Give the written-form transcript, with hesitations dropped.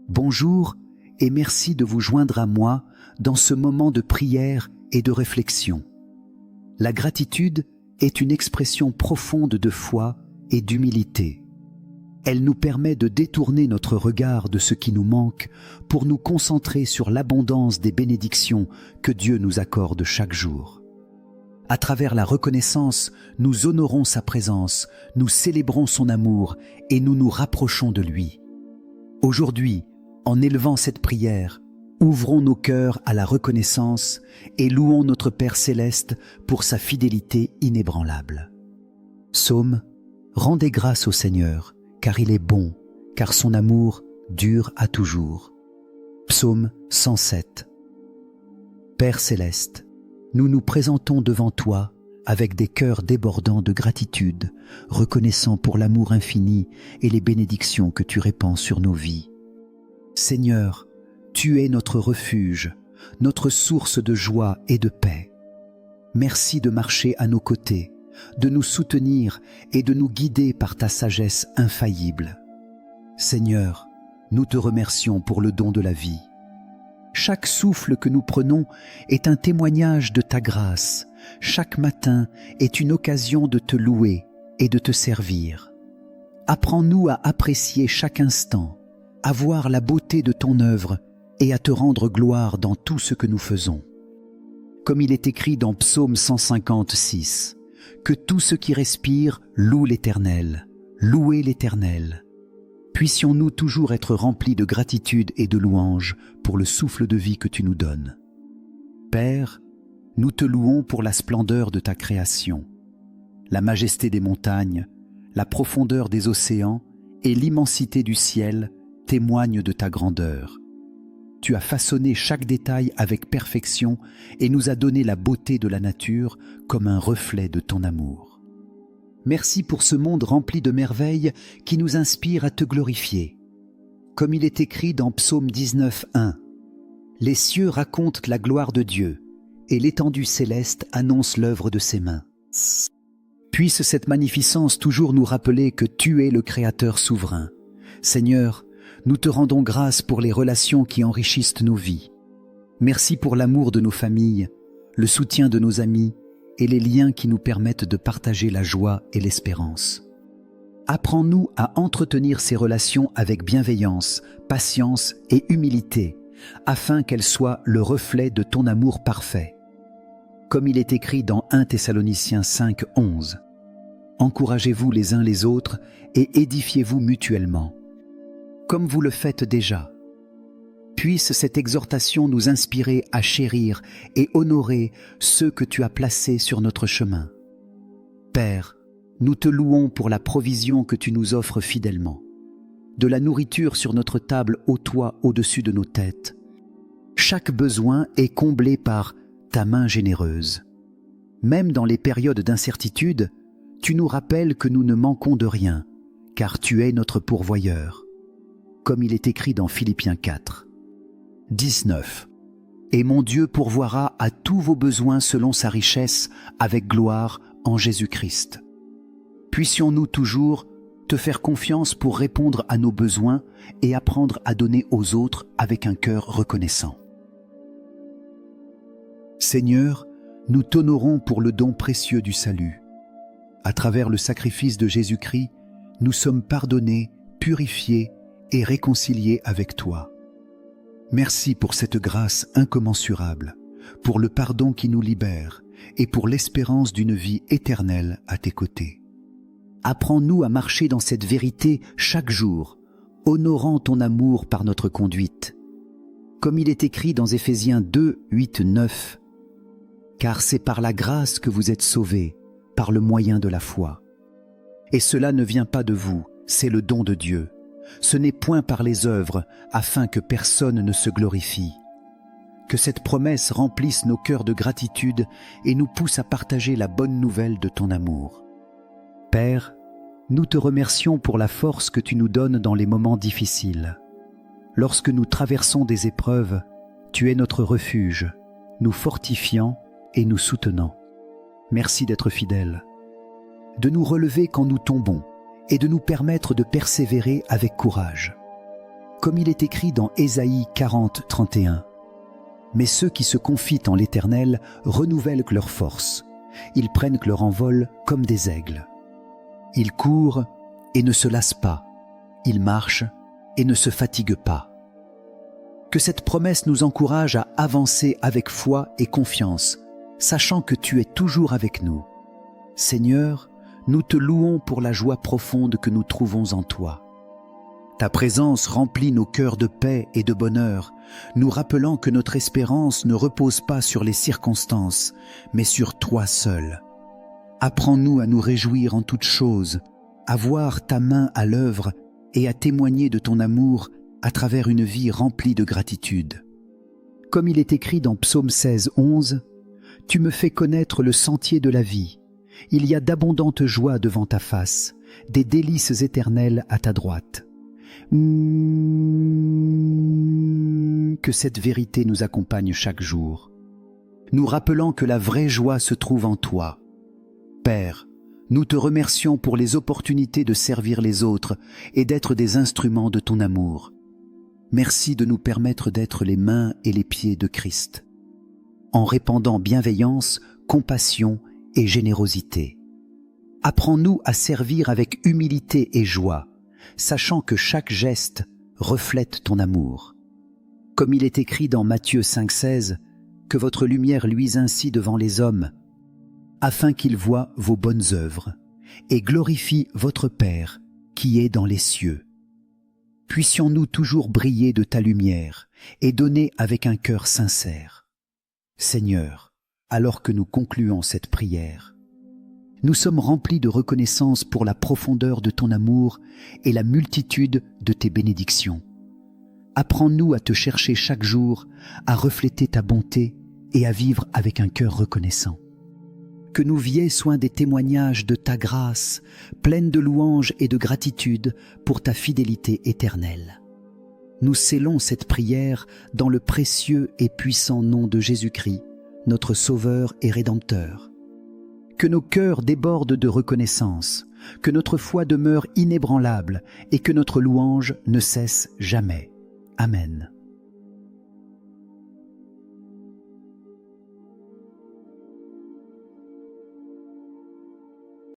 Bonjour et merci de vous joindre à moi dans ce moment de prière et de réflexion. La gratitude est une expression profonde de foi et d'humilité. Elle nous permet de détourner notre regard de ce qui nous manque pour nous concentrer sur l'abondance des bénédictions que Dieu nous accorde chaque jour. À travers la reconnaissance, nous honorons sa présence, nous célébrons son amour et nous nous rapprochons de lui. Aujourd'hui, en élevant cette prière, ouvrons nos cœurs à la reconnaissance et louons notre Père céleste pour sa fidélité inébranlable. Psaume, rendez grâce au Seigneur, car il est bon, car son amour dure à toujours. Psaume 107. Père céleste, nous nous présentons devant toi avec des cœurs débordants de gratitude, reconnaissant pour l'amour infini et les bénédictions que tu répands sur nos vies. Seigneur, tu es notre refuge, notre source de joie et de paix. Merci de marcher à nos côtés, de nous soutenir et de nous guider par ta sagesse infaillible. Seigneur, nous te remercions pour le don de la vie. Chaque souffle que nous prenons est un témoignage de ta grâce. Chaque matin est une occasion de te louer et de te servir. Apprends-nous à apprécier chaque instant, à voir la beauté de ton œuvre et à te rendre gloire dans tout ce que nous faisons. Comme il est écrit dans Psaume 156, « Que tout ce qui respire loue l'Éternel, louez l'Éternel ». Puissions-nous toujours être remplis de gratitude et de louange pour le souffle de vie que tu nous donnes. Père, nous te louons pour la splendeur de ta création, la majesté des montagnes, la profondeur des océans et l'immensité du ciel témoignent de ta grandeur. Tu as façonné chaque détail avec perfection et nous as donné la beauté de la nature comme un reflet de ton amour. Merci pour ce monde rempli de merveilles qui nous inspire à te glorifier. Comme il est écrit dans Psaume 19:1, « Les cieux racontent la gloire de Dieu, et l'étendue céleste annonce l'œuvre de ses mains. » Puisse cette magnificence toujours nous rappeler que tu es le Créateur souverain. Seigneur, nous te rendons grâce pour les relations qui enrichissent nos vies. Merci pour l'amour de nos familles, le soutien de nos amis, et les liens qui nous permettent de partager la joie et l'espérance. Apprends-nous à entretenir ces relations avec bienveillance, patience et humilité, afin qu'elles soient le reflet de ton amour parfait. Comme il est écrit dans 1 Thessaloniciens 5:11, « Encouragez-vous les uns les autres et édifiez-vous mutuellement, comme vous le faites déjà. » Puisse cette exhortation nous inspirer à chérir et honorer ceux que tu as placés sur notre chemin. Père, nous te louons pour la provision que tu nous offres fidèlement, de la nourriture sur notre table au toit au-dessus de nos têtes. Chaque besoin est comblé par ta main généreuse. Même dans les périodes d'incertitude, tu nous rappelles que nous ne manquons de rien, car tu es notre pourvoyeur. Comme il est écrit dans Philippiens 4. 19. Et mon Dieu pourvoira à tous vos besoins selon sa richesse avec gloire en Jésus-Christ. Puissions-nous toujours te faire confiance pour répondre à nos besoins et apprendre à donner aux autres avec un cœur reconnaissant. Seigneur, nous t'honorons pour le don précieux du salut. À travers le sacrifice de Jésus-Christ, nous sommes pardonnés, purifiés et réconciliés avec toi. Merci pour cette grâce incommensurable, pour le pardon qui nous libère et pour l'espérance d'une vie éternelle à tes côtés. Apprends-nous à marcher dans cette vérité chaque jour, honorant ton amour par notre conduite. Comme il est écrit dans Éphésiens 2, 8, 9, « Car c'est par la grâce que vous êtes sauvés, par le moyen de la foi. Et cela ne vient pas de vous, c'est le don de Dieu. Ce n'est point par les œuvres, afin que personne ne se glorifie. » Que cette promesse remplisse nos cœurs de gratitude et nous pousse à partager la bonne nouvelle de ton amour. Père, nous te remercions pour la force que tu nous donnes dans les moments difficiles. Lorsque nous traversons des épreuves, tu es notre refuge, nous fortifiant et nous soutenant. Merci d'être fidèle, de nous relever quand nous tombons et de nous permettre de persévérer avec courage. comme il est écrit dans Ésaïe 40, 31. Mais ceux qui se confient en l'Éternel renouvellent leur force. Ils prennent leur envol comme des aigles. Ils courent et ne se lassent pas. Ils marchent et ne se fatiguent pas. Que cette promesse nous encourage à avancer avec foi et confiance, sachant que tu es toujours avec nous. Seigneur, nous te louons pour la joie profonde que nous trouvons en toi. Ta présence remplit nos cœurs de paix et de bonheur, nous rappelant que notre espérance ne repose pas sur les circonstances, mais sur toi seul. Apprends-nous à nous réjouir en toutes choses, à voir ta main à l'œuvre et à témoigner de ton amour à travers une vie remplie de gratitude. Comme il est écrit dans Psaume 16, 11, « Tu me fais connaître le sentier de la vie. Il y a d'abondantes joies devant ta face, des délices éternelles à ta droite. » Que cette vérité nous accompagne chaque jour, nous rappelant que la vraie joie se trouve en toi. Père, nous te remercions pour les opportunités de servir les autres et d'être des instruments de ton amour. Merci de nous permettre d'être les mains et les pieds de Christ, en répandant bienveillance, compassion et générosité. Apprends-nous à servir avec humilité et joie, sachant que chaque geste reflète ton amour. Comme il est écrit dans Matthieu 5,16, que votre lumière luise ainsi devant les hommes, afin qu'ils voient vos bonnes œuvres et glorifient votre Père qui est dans les cieux. Puissions-nous toujours briller de ta lumière et donner avec un cœur sincère. Seigneur, alors que nous concluons cette prière, nous sommes remplis de reconnaissance pour la profondeur de ton amour et la multitude de tes bénédictions. Apprends-nous à te chercher chaque jour, à refléter ta bonté et à vivre avec un cœur reconnaissant. Que nos vies soient des témoignages de ta grâce, pleines de louanges et de gratitude pour ta fidélité éternelle. Nous scellons cette prière dans le précieux et puissant nom de Jésus-Christ, notre Sauveur et Rédempteur. Que nos cœurs débordent de reconnaissance, que notre foi demeure inébranlable et que notre louange ne cesse jamais. Amen.